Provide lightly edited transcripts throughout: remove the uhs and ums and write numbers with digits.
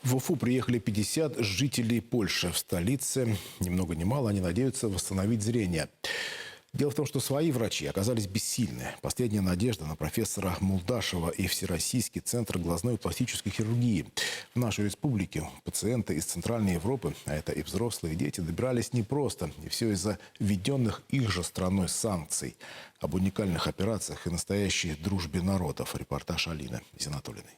В Уфу приехали 50 жителей Польши. В столице, ни много ни мало, они надеются восстановить зрение. Дело в том, что свои врачи оказались бессильны. Последняя надежда на профессора Молдашева и Всероссийский центр глазной и пластической хирургии. В нашей республике пациенты из Центральной Европы, а это и взрослые, и дети, добирались непросто. И все из-за введенных их же страной санкций. Об уникальных операциях и настоящей дружбе народов. Репортаж Алины Зинатуллиной.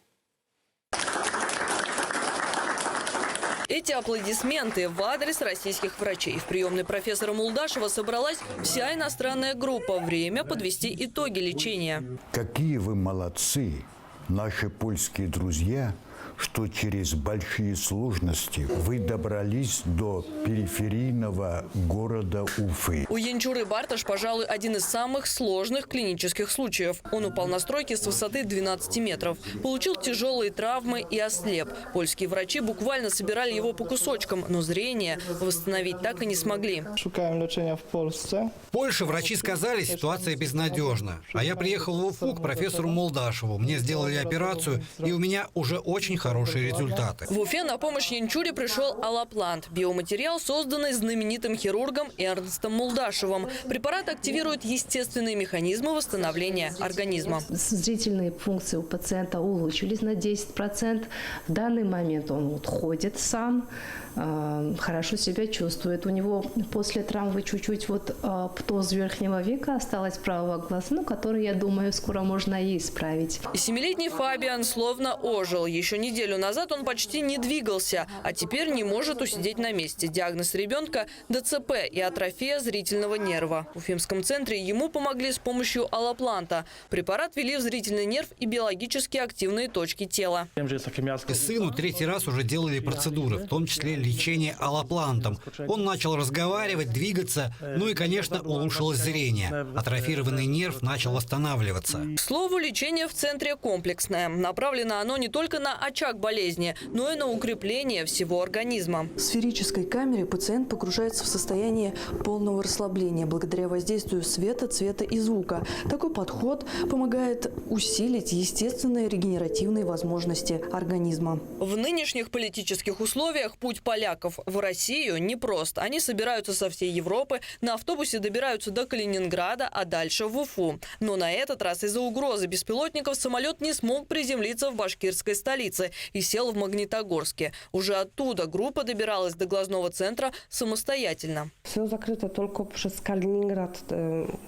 Эти аплодисменты в адрес российских врачей. В приемной профессора Молдашева собралась вся иностранная группа. Время подвести итоги лечения. Какие вы молодцы, наши польские друзья, что через большие сложности вы добрались до периферийного города Уфы. У Янчуры Барташ, пожалуй, один из самых сложных клинических случаев. Он упал на стройке с высоты 12 метров. Получил тяжелые травмы и ослеп. Польские врачи буквально собирали его по кусочкам, но зрение восстановить так и не смогли. Шукаем лечения в Польше. В Польше врачи сказали, ситуация безнадежна. А я приехал в Уфу к профессору Молдашеву. Мне сделали операцию, и у меня уже очень хорошие результаты. В Уфе на помощь Янчуре пришел Аллаплант. Биоматериал, созданный знаменитым хирургом Эрнстом Молдашевым. Препарат активирует естественные механизмы восстановления организма. Зрительные функции у пациента улучшились на 10%. В данный момент он ходит сам, хорошо себя чувствует. У него после травмы чуть-чуть птоз верхнего века осталось правого глаза, который, я думаю, скоро можно и исправить. И 7-летний Фабиан словно ожил. Еще неделю назад он почти не двигался, а теперь не может усидеть на месте. Диагноз ребенка – ДЦП и атрофия зрительного нерва. В Уфимском центре ему помогли с помощью аллопланта. Препарат ввели в зрительный нерв и биологически активные точки тела. И сыну 3-й раз уже делали процедуры, в том числе лечение аллоплантом. Он начал разговаривать, двигаться, ну и, конечно, улучшилось зрение. Атрофированный нерв начал восстанавливаться. К слову, лечение в центре комплексное. Направлено оно не только на очаг болезни, но и на укрепление всего организма. В сферической камере пациент погружается в состояние полного расслабления благодаря воздействию света, цвета и звука. Такой подход помогает усилить естественные регенеративные возможности организма. В нынешних политических условиях путь поляков в Россию непрост. Они собираются со всей Европы, на автобусе добираются до Калининграда, а дальше в Уфу. Но на этот раз из-за угрозы беспилотников самолет не смог приземлиться в башкирской столице и сел в Магнитогорске. Уже оттуда группа добиралась до глазного центра самостоятельно. Все закрыто только через Калининград.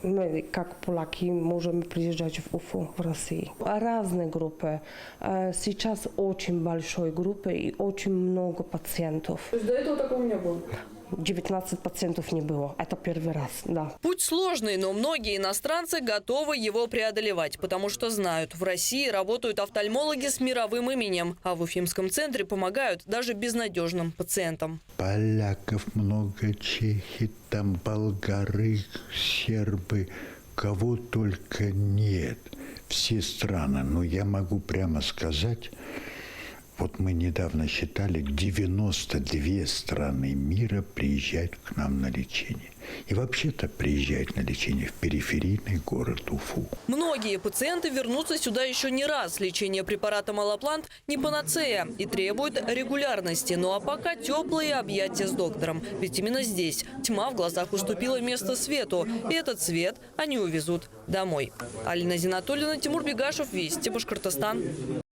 Мы, как поляки, можем приезжать в Уфу, в Россию. Разные группы. Сейчас очень большой группы и очень много пациентов. То есть до этого такого не было? 19 пациентов не было. Это первый раз, да. Путь сложный, но многие иностранцы готовы его преодолевать, потому что знают, в России работают офтальмологи с мировым именем, а в Уфимском центре помогают даже безнадежным пациентам. Поляков много, чехи, там болгары, сербы, кого только нет. Все страны, но я могу прямо сказать, вот мы недавно считали, 92 страны мира приезжают к нам на лечение. И вообще-то приезжают на лечение в периферийный город Уфу. Многие пациенты вернутся сюда еще не раз. Лечение препаратом аллоплант не панацея и требует регулярности. Ну а пока теплые объятия с доктором. Ведь именно здесь тьма в глазах уступила место свету. И этот свет они увезут домой. Алина Зинатуллина, Тимур Бегашев, Вести, Башкортостан.